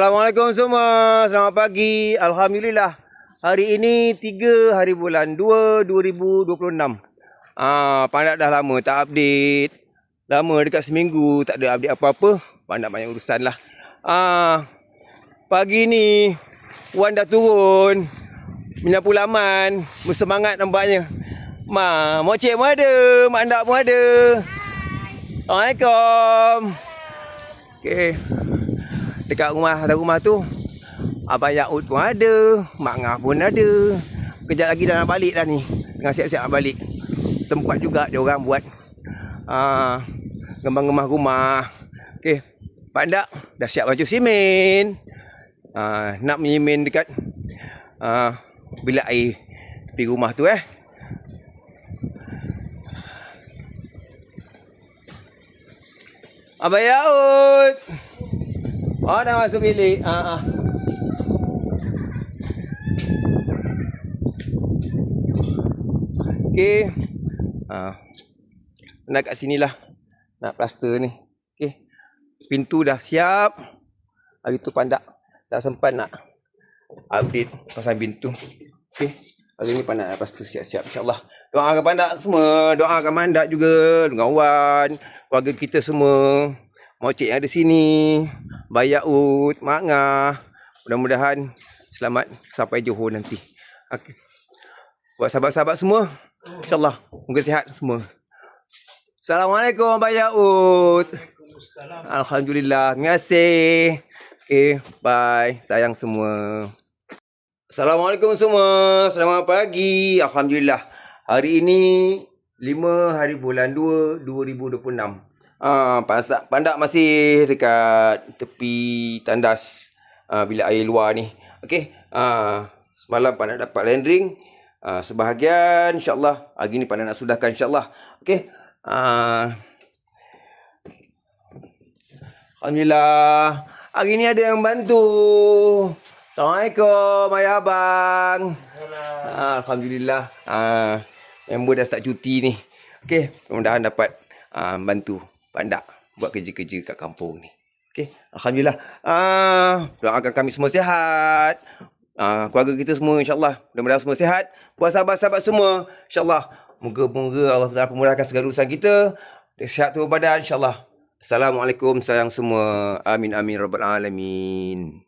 Assalamualaikum semua. Selamat pagi. Alhamdulillah. Hari ini 3 hari bulan 2 2026. Pandak dah lama tak update. Lama dekat seminggu tak ada update apa-apa. Pandak banyak urusan lah. Pagi ni Wan dah turun menyapu laman. Bersemangat nampaknya. Mak cik pun ada, mak ndak pun ada. Assalamualaikum. Okey. Dekat rumah tu Abang Yaud pun ada, Mak Ngah pun ada. Kejap lagi dah nak balik dah ni. Tengah siap-siap nak balik. Sempat juga dia orang buat gemah-gemah rumah. Okey, Pandak dah siap baju simen. Nak menyimen dekat bilik air di rumah tu Abang Yaud. Dah masuk bilik. Okey. Nak kat sinilah. Nak plaster ni. Okey. Pintu dah siap. Hari tu Pandak tak sempat nak update pasal pintu. Okey. Hari ni Pandak nak plaster siap-siap, insya-Allah. Doakan Pandak semua, doakan Mandak juga dengan Wan, keluarga kita semua. Mocik yang ada sini, Bayaud, Mak Ngah. Mudah-mudahan selamat sampai Johor nanti. Okay. Buat sahabat-sahabat semua, insya-Allah moga sihat semua. Assalamualaikum Bayaud. Alhamdulillah. Terima kasih. Okay, bye. Sayang semua. Assalamualaikum semua. Selamat pagi. Alhamdulillah. Hari ini 5 hari bulan 2 2026. Pandak masih dekat tepi tandas bilik air luar ni. Okey. Semalam Pandak dapat landing sebahagian, insya-Allah. Hari ni Pandak nak sudahkan, insya-Allah. Okey. Alhamdulillah. Hari ni ada yang bantu. Assalamualaikum ayah abang. Alhamdulillah. Member dah start cuti ni. Okey, mudah-mudahan dapat bantu Pandak buat kerja-kerja kat kampung ni. Okey, alhamdulillah. Doakan kami semua sihat. Keluarga kita semua, insya-Allah. Mudah-mudahan semua sihat. Buat sahabat-sahabat semua, insya-Allah. Moga-moga Allah Taala pemudahkan segala urusan kita. Sihat tubuh badan, insya-Allah. Assalamualaikum sayang semua. Amin amin rabbal alamin.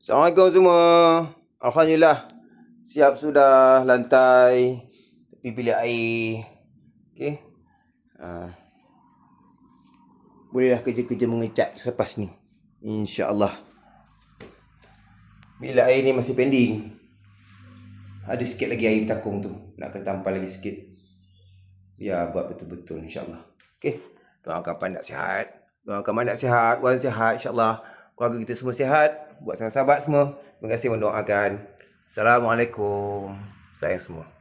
Assalamualaikum semua. Alhamdulillah. Siap sudah lantai tepi bilik air. Okey. bolehlah kerja-kerja mengecat selepas ni. InsyaAllah. Bila air ni masih pending, ada sikit lagi air bertakung tu, nak kena tampal lagi sikit. Ya, buat betul-betul insyaAllah. Okay, doakan Pandak sihat. Doakan Pandak sihat, Wan sihat insyaAllah. Keluarga kita semua sihat. Buat sahabat-sahabat semua, terima kasih mendoakan. Assalamualaikum. Sayang semua.